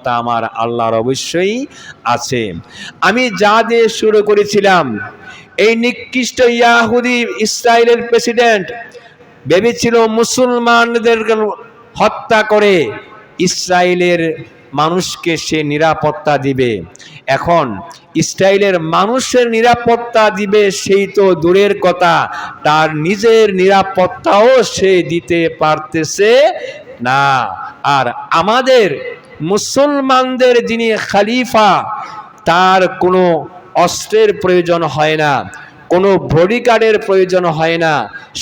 তা আমার আল্লাহর অবশ্যই আছে। আমি যা দিয়ে শুরু করেছিলাম, এই নিকৃষ্ট ইয়াহুদি ইসরায়েলের প্রেসিডেন্ট ভেবেছিল মুসলমানদের হত্যা করে ইসরায়েলের মানুষকে সে নিরাপত্তা দিবে। এখন ইসরায়েলের মানুষের নিরাপত্তা দিবে সেই তো দূরের কথা, তার নিজের নিরাপত্তাও সে দিতে পারতেছে না। আর আমাদের মুসলমানদের যিনি খলিফা, তার কোনো অস্ত্রের প্রয়োজন হয় না, কোনো বডিগার্ডের প্রয়োজন হয় না,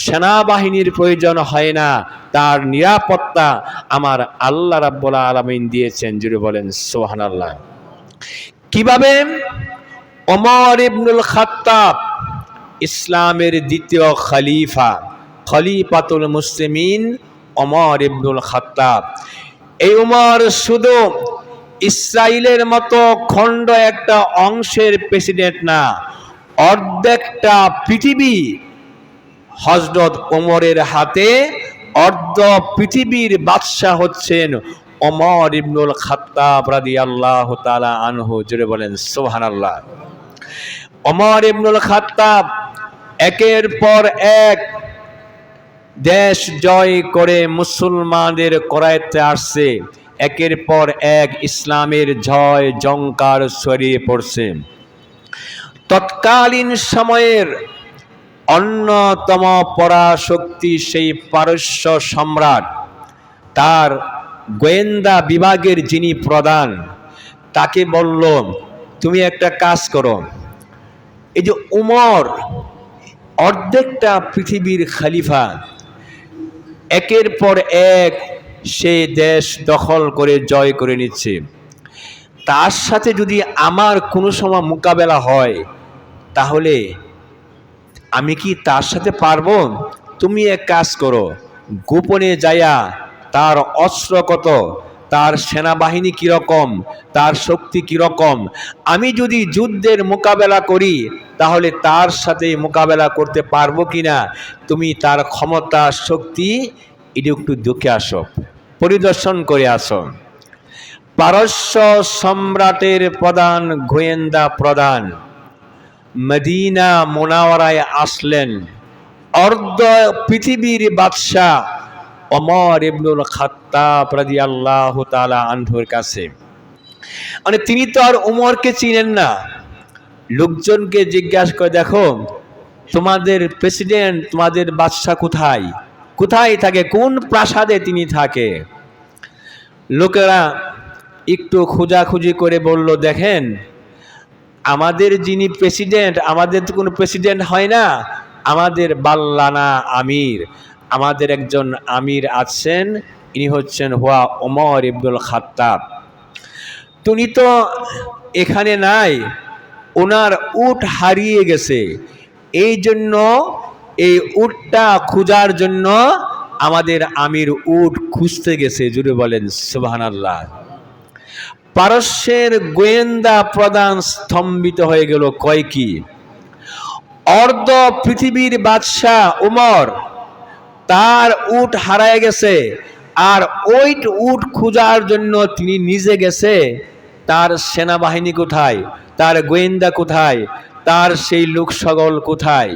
সেনাবাহিনীর প্রয়োজন হয় না, তার নিরাপত্তা আমার আল্লাহ রাব্বুল আলামিন দিয়েছেন। জুড়ে বলেন সুবহানাল্লাহ। কিভাবে? ওমর ইবনুল খাত্তাব ইসলামের দ্বিতীয় খলিফা, খলিফাতুল মুসলিমিন ওমর ইবনুল খাত্তাব। এই ওমর শুধু ইসরায়েলের মতো খণ্ড একটা অংশের প্রেসিডেন্ট না, অর্ধেকটা পৃথিবী হযরত ওমরের হাতে, অর্ধ পৃথিবীর বাদশা হচ্ছেন ওমর ইবনুল খাত্তাব রাদিয়াল্লাহু তাআলা আনহু। জুড়ে বলেন সুবহানাল্লাহ। ওমর ইবনুল খাত্তাব একের পর এক দেশ জয় করে মুসলমানদের করাইতে আসছে, একের পর এক ইসলামের জয় জঙ্কার ছড়িয়ে পড়ছে। তৎকালীন সময়ের অন্যতম পরাশক্তি সেই পারস্য সম্রাট, তার গোয়েন্দা বিভাগের যিনি প্রধান, তাকে বলল, তুমি একটা কাজ করো, এই যে উমর অর্ধেকটা পৃথিবীর খলিফা, একের পর এক সে দেশ দখল করে জয় করে নিচ্ছে, তার সাথে যদি আমার কোনো সময় মোকাবেলা হয় তাহলে আমি কি তার সাথে পারবো? তুমি এক কাজ করো, গোপনে যাইয়া তার অস্ত্র কত, তার সেনাবাহিনী কীরকম, তার শক্তি কীরকম, আমি যদি যুদ্ধের মোকাবেলা করি তাহলে তার সাথে মোকাবেলা করতে পারবো কিনা, তুমি তার ক্ষমতা শক্তি এটি একটু দেখে আসো, পরিদর্শন করে আসো। পারস্য সম্রাটের প্রধান গোয়েন্দা প্রধান মদিনা মুনাওয়ারায় আসলেন অর্ধ পৃথিবীর বাদশা ওমর ইবনুল খাত্তাব রাদিয়াল্লাহু তাআলা আনহুর কাছে। মানে তিনি তো আর ওমরকে চিনেন না। লোকজনকে জিজ্ঞাসা করে, দেখো তোমাদের প্রেসিডেন্ট, তোমাদের বাদশা কোথায়, কোথায় থাকে, কোন প্রাসাদে তিনি থাকে? লোকেরা একটু খোঁজাখুঁজি করে বলল, দেখেন আমাদের যিনি প্রেসিডেন্ট, আমাদের তো কোনো প্রেসিডেন্ট হয় না, আমাদের বাল্লানা আমির, আমাদের একজন আমির আছেন, ইনি হচ্ছেন হুয়া ওমর ইবনুল খাত্তাব। তিনি তো এখানে নাই, ওনার উট হারিয়ে গেছে, এই জন্য এই উটটা খোঁজার জন্য আমাদের আমির উট খুঁজতে গেছে। জুড়ে বলেন সুবহানাল্লাহ। পারস্যের গোয়েন্দা প্রধান স্তম্ভিত হয়ে গেল, কয় কি, অর্ধ পৃথিবীর বাদশাহ উমর, তার উট হারায় গেছে, আর ওই উট খোঁজার জন্য তিনি নিজে গেছে, তার সেনাবাহিনী কোথায়, তার গোয়েন্দা কোথায়, তার সেই লোক সকল কোথায়?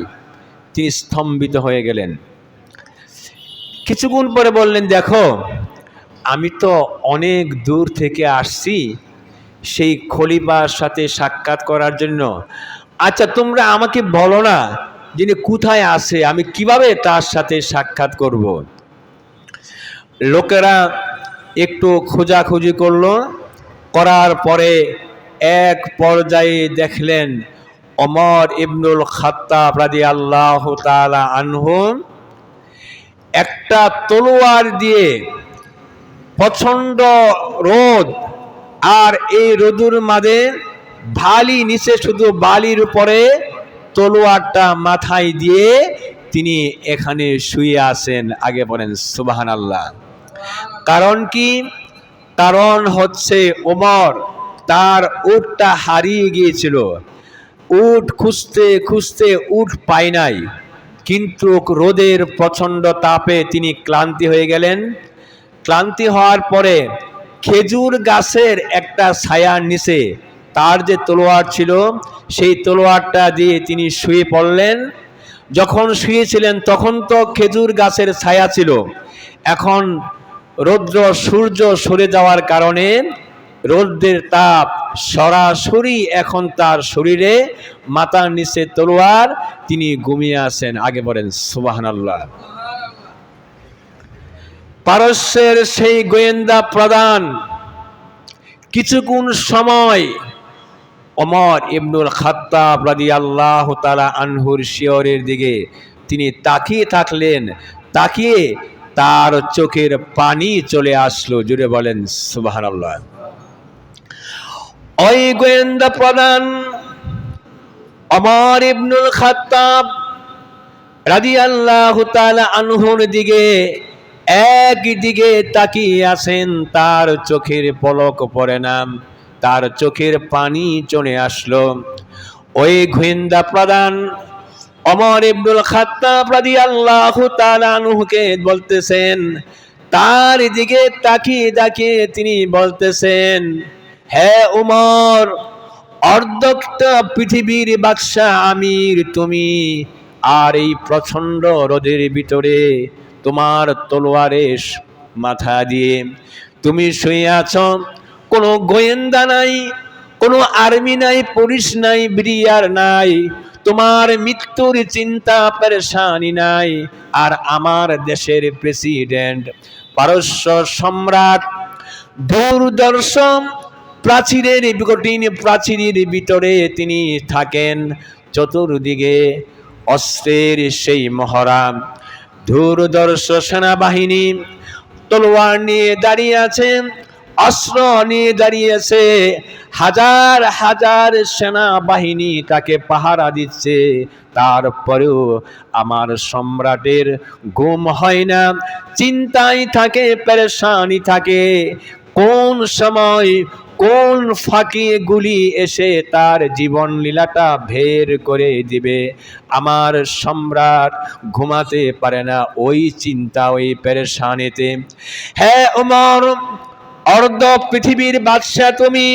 তিনি স্তম্ভিত হয়ে গেলেন। কিছুক্ষণ পরে বললেন, দেখো আমি তো অনেক দূর থেকে আসছি সেই খলিফার সাথে সাক্ষাৎ করার জন্য, আচ্ছা তোমরা আমাকে বলো না যিনি কোথায় আছে, আমি কিভাবে তার সাথে সাক্ষাৎ করব? লোকেরা একটু খোঁজাখুঁজি করলো, করার পরে এক পর্যায়ে দেখলেন ওমর ইবনুল খাত্তাব রাদিয়াল্লাহু তাআলা আনহু একটা তলোয়ার দিয়ে, প্রচণ্ড রোদ, আর এই রোদের মাঝে বালি নিচে, শুধু বালির উপরে তলোয়ারটা মাথায় দিয়ে তিনি এখানে শুয়ে আছেন। আগে বলেন সুবহানাল্লাহ। কারণ কি? কারণ হচ্ছে ওমর তার উটটা হারিয়ে গিয়েছিল, উট খুঁজতে খুঁজতে উট পায় নাই, কিন্তু রোদের প্রচণ্ড তাপে তিনি ক্লান্তি হয়ে গেলেন। ক্লান্তি হওয়ার পরে খেজুর গাছের একটা ছায়ার নিচে তার যে তলোয়ার ছিল সেই তলোয়ারটা দিয়ে তিনি শুয়ে পড়লেন। যখন শুয়েছিলেন তখন তো খেজুর গাছের ছায়া ছিল, এখন রৌদ্র সূর্য সরে যাওয়ার কারণে রৌদ্রের তাপ সরাসরি এখন তার শরীরে, মাথার নিচে তলোয়ার, তিনি ঘুমিয়ে আছেন। আগে বলেন সুবহানাল্লাহ। পারস্যের সেই গোয়েন্দা প্রধান কিছুক্ষণ সময় ওমর ইবনুল খাত্তাব রাদিয়াল্লাহু তাআলা আনহুর শিয়রের দিকে তিনি তাকিয়ে থাকলেন। তাকিয়ে তার চোখের পানি চলে আসলো। জুড়ে বলেন সুবহানাল্লাহ। ওই গোয়েন্দা প্রধান ওমর ইবনুল খাত্তাব রাদিয়াল্লাহু তাআলা আনহুর দিকে একদিকে তাকিয়ে আছেন, তার চোখের পলক পড়ে না, তার চোখের পানি চলে আসলো। ওই গোয়েন্দা প্রধান ওমর ইবনুল খাত্তাব রাদিয়াল্লাহু তাআলা আনহুকে বলতেছেন, তার দিকে তাকিয়ে তাকিয়ে তিনি বলতেছেন, হে ওমর, অর্ধেকটা পৃথিবীর বাদশা আমির তুমি, আর এই প্রচন্ড রোদের ভিতরে তোমার তলোয়ারের মাথা দিয়ে তুমি শুয়ে আছো। কোনো গোয়েন্দা নাই, কোনো আর্মি নাই, পুলিশ নাই, ব্রিয়ার নাই, তোমার মৃত্যুর চিন্তা পেরেশানি নাই। আর আমার দেশের প্রেসিডেন্ট, পারস্য সম্রাট, দূরদর্শন প্রাচীরের কঠিন প্রাচীরের ভিতরে তিনি থাকেন। চতুর্দিকে অস্ত্রের সেই মহড়া, দূরদর্শ সেনাবাহিনী তলোয়ার নিয়ে দাঁড়িয়ে আছেন, অস্ত্র নিয়ে দাঁড়িয়েছে, হাজার হাজার সেনাবাহিনী তাকে পাহারা দিচ্ছে। তারপরেও আমার সম্রাটের ঘুম হয় না, চিন্তায় থাকে, পেরেশানি থাকে, কোন সময় কোন ফাঁকে গুলি এসে তার জীবন লীলাটা বের করে দিবে। আমার সম্রাট ঘুমাতে পারে না ওই চিন্তা, ওই পেরেশানিতে। হ্যাঁ ওমর, অর্ধ পৃথিবীর বাদশা তুমি,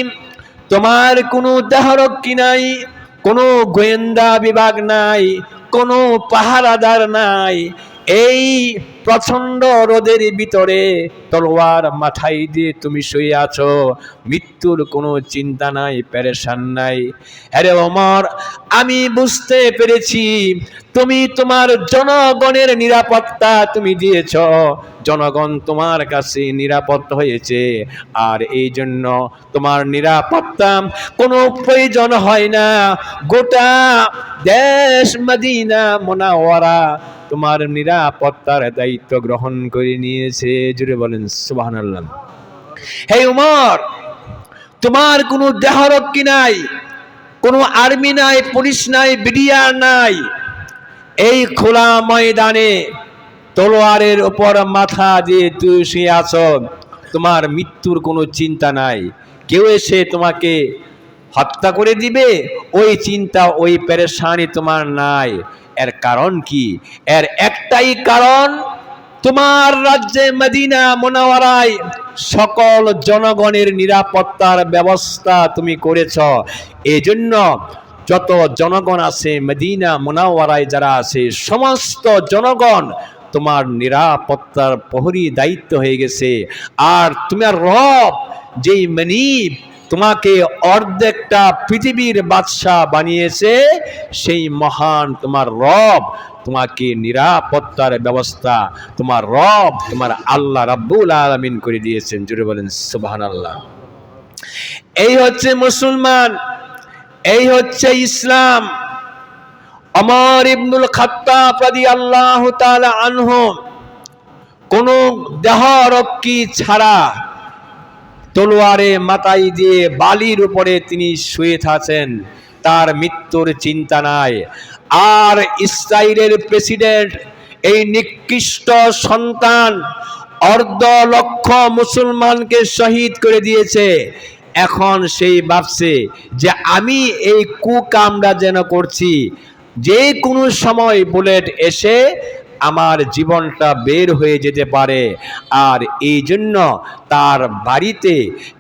তোমার কোনো দেহরক্ষী নাই, কোনো গোয়েন্দা বিভাগ নাই, কোনো পাহারাদার নাই। এই প্রচন্ড রোদের ভিতরে তলোয়ার মাথায় দিয়ে তুমি শুয়ে আছো, মৃত্যুর কোনো চিন্তা নাই, পেরেশান নাই। আরে ওমর, আমি বুঝতে পেরেছি তুমি তোমার জনগণের নিরাপত্তা তুমি দিয়েছ, জনগণ তোমার কাছে নিরাপদ হয়েছে, আর এই জন্য তোমার নিরাপত্তা কোনো প্রয়োজন হয় না। গোটা দেশ মদিনা মুনাওয়ারা তোমার নিরাপত্তার দায়িত্ব গ্রহণ করে নিয়েছে। জুড়ে বলেন সুবহানাল্লাহ। হে ওমর, তোমার কোনো দেহরক্ষী নাই, কোনো আর্মি নাই, পুলিশ নাই, বিডিআর নাই। এই খোলা ময়দানে তলোয়ারের উপর মাথা দিয়ে তুই শুয়ে আছো, তোমার মৃত্যুর কোনো চিন্তা নাই, কেউ এসে তোমাকে হত্যা করে দিবে ওই চিন্তা, ওই পেরেশানি তোমার নাই। এর কারণ কি? এর একটাই কারণ, তোমার রাজ্যে মদিনা মুনাওয়ারায় সকল জনগণের নিরাপত্তার ব্যবস্থা তুমি করেছ। এজন্য যত জনগণ আছে মদিনা মুনাওয়ারায় যারা আছে, সমস্ত জনগণ তোমার নিরাপত্তার প্রহরী দায়িত্ব হয়ে গেছে। আর তোমার রব যেই মনিব তোমাকে অর্ধেকটা পৃথিবীর বাদশা বানিয়েছে, সেই মহান তোমার রব তোমাকে নিরাপত্তার ব্যবস্থা তোমার রব, তোমার আল্লাহ রাব্বুল আলামিন করে দিয়েছেন। জুড়ে বলেন সুবহানাল্লাহ। এই হচ্ছে মুসলমান, এই হচ্ছে ইসলাম। ওমর ইবনুল খাত্তাব রাদিয়াল্লাহু তাআলা আনহু কোন দেহরক্ষী ছাড়া তলোয়ারে মাথায় দিয়ে বালির উপরে তিনি শুয়ে থাকেন, তার মৃত্যুর চিন্তা নাই। আর ইসরায়েলের প্রেসিডেন্ট এই নিকৃষ্ট সন্তান অর্ধ লক্ষ মুসলমানকে শহীদ করে দিয়েছে। এখন সেই ভাবছে যে আমি এই কুকামটা যেন করছি, যে কোনো সময় বুলেট এসে আমার জীবনটা বের হয়ে যেতে পারে। আর এই জন্য তার বাড়িতে,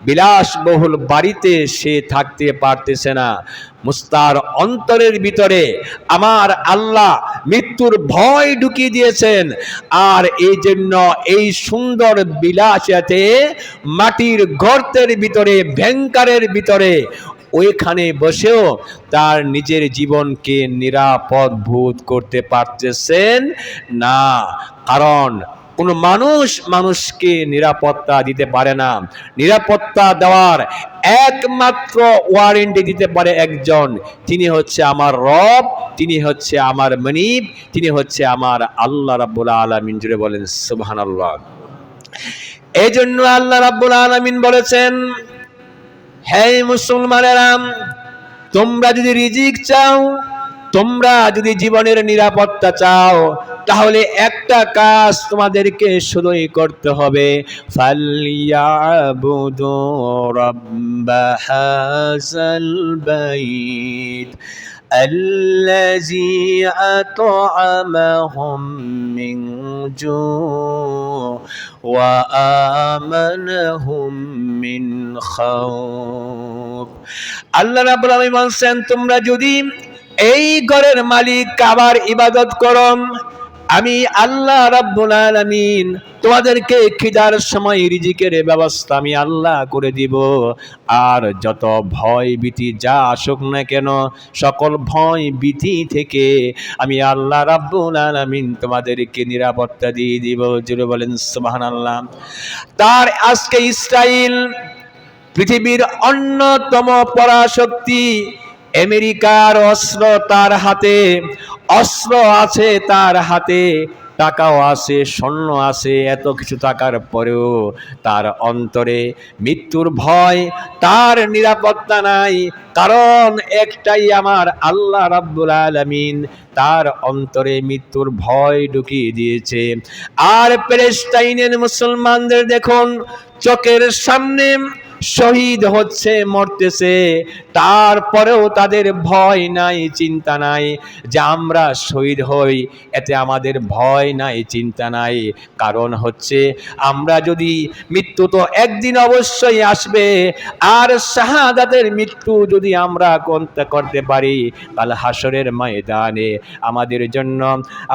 বিলাসবহুল বাড়িতে সে থাকতে পারতেছে না। মুস্তার অন্তরের ভিতরে আমার আল্লাহ মৃত্যুর ভয় ঢুকিয়ে দিয়েছেন। আর এই জন্য এই সুন্দর বিলাসিতাতে মাটির গর্তের ভিতরে, ভ্যাঙ্কারের ভিতরে ওইখানে বসেও তার নিজের জীবনকে নিরাপদ বোধ করতে পারতেছেন না। কারণ কোনো মানুষ মানুষকে নিরাপত্তা দিতে পারে না। নিরাপত্তা দেওয়ার একমাত্র ওয়ারেন্টি দিতে পারে একজন, তিনি হচ্ছে আমার রব, তিনি হচ্ছে আমার মনিব, তিনি হচ্ছে আমার আল্লাহ রাব্বুল আলামিন। জুড়ে বলেন সুবহানাল্লাহ। এই জন্য আল্লাহ রাব্বুল আলামিন বলেছেন, হে মুসলমানেরা, তোমরা যদি রিজিক চাও, তোমরা যদি জীবনের নিরাপত্তা চাও, তাহলে একটা কাজ তোমাদেরকে শুধুই করতে হবে, ফালইয়াবুদু রাব্বা হাযাল বাইত الذي أطعمهم من جوع وآمنهم من خوف। আল্লাহ রাব্বুল আলামিন বলেন, তোমরা যদি এই ঘরের মালিক কাবার ইবাদত করো, আমি আল্লাহ রাব্বুল আলামিন তোমাদেরকে খিদার সময় রিজিকের ব্যবস্থা আমি আল্লাহ করে দিব। আর যত ভয় ভীতি যা আসুক না কেন, সকল ভয় ভীতি থেকে আমি আল্লাহ রাব্বুল আলামিন তোমাদেরকে নিরাপত্তা দিয়ে দিব। জুড়ে বলেন সুবহানাল্লাহ। তার আজকে ইসরায়েল পৃথিবীর অন্যতম পরাশক্তি, আমেরিকার অস্ত্র তার হাতে, অস্ত্র আছে তার হাতে, টাকাও আছে, স্বর্ণ আছে, এত কিছু থাকার পরেও তার অন্তরে মৃত্যুর ভয়, তার নিরাপত্তা নাই। কারণ একটাই, আমার আল্লাহ রাব্বুল আলামিন তার অন্তরে মৃত্যুর ভয় ঢুকিয়ে দিয়েছে। আর প্যালেস্টাইনের মুসলমানদের দেখুন, চোখের সামনে শহীদ হচ্ছে, মরতেছে, তারপরেও তাদের ভয় নাই, চিন্তা নাই যে আমরা শহীদ হই, এতে আমাদের ভয় নাই, চিন্তা নাই। কারণ হচ্ছে আমরা যদি, মৃত্যু তো একদিন অবশ্যই আসবে, আর শাহাদাতের মৃত্যু যদি আমরা করতে পারি, কাল হাসরের ময়দানে আমাদের জন্য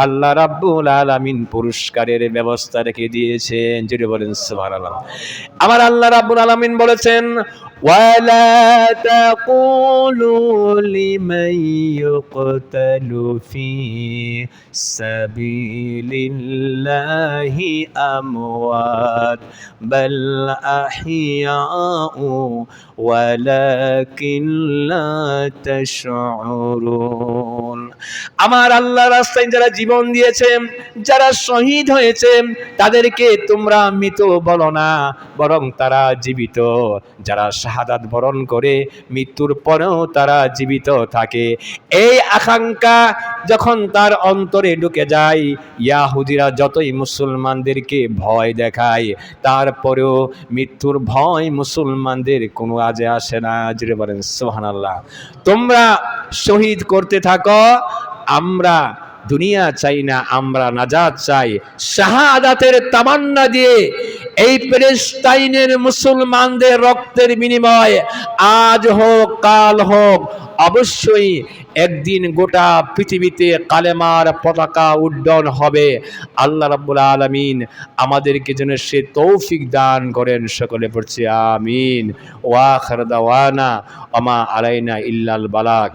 আল্লাহ রাব্বুল আলামিন পুরস্কারের ব্যবস্থা রেখে দিয়েছেন। যদি বলেন সুবহানাল্লাহ। আমার আল্লাহ রাব্বুল আলামিন বলেছেন, ওয়ালা তাকুলু লিমান ইউকতালু ফি সাবিলিল্লাহি আমওয়াত বাল আহিয়াউ ওয়ালাকিন লা তাশউরুন। আমার আল্লাহ রাস্তায় যারা জীবন দিয়েছে, যারা শহীদ হয়েছে, তাদেরকে তোমরা মৃত বলো না, বরং তারা জীবিত। যারা শাহাদাত বরণ করে মৃত্যুর পরেও তারা জীবিত থাকে, এই আকাঙ্ক্ষা যখন তার অন্তরে ঢুকে যায়, ইয়াহুদিরা যতই মুসলমানদেরকে ভয় দেখায়, তারপরেও মৃত্যুর ভয় মুসলমানদের কোনো কাজে আসে না। জুড়ে বলেন সুবহানাল্লাহ। তোমরা শহীদ করতে থাকো, আমরা দুনিয়া চাই না, আমরা নাজাত চাই। শাহাদাতের তামান্না দিয়ে এই প্যালেস্টাইনের মুসলমানদের রক্তের বিনিময় আজ হোক কাল হোক, অবশ্যই একদিন গোটা পৃথিবীতে কালেমার পতাকা উড্ডয়ন হবে। আল্লাহ রাব্বুল আলামিন আমাদেরকে যেন সে তৌফিক দান করেন। সকলে পড়ছি আমিন। ওয়া আখির দাওয়ানা ওয়া মা আলাইনা ইল্লাল বালাগ।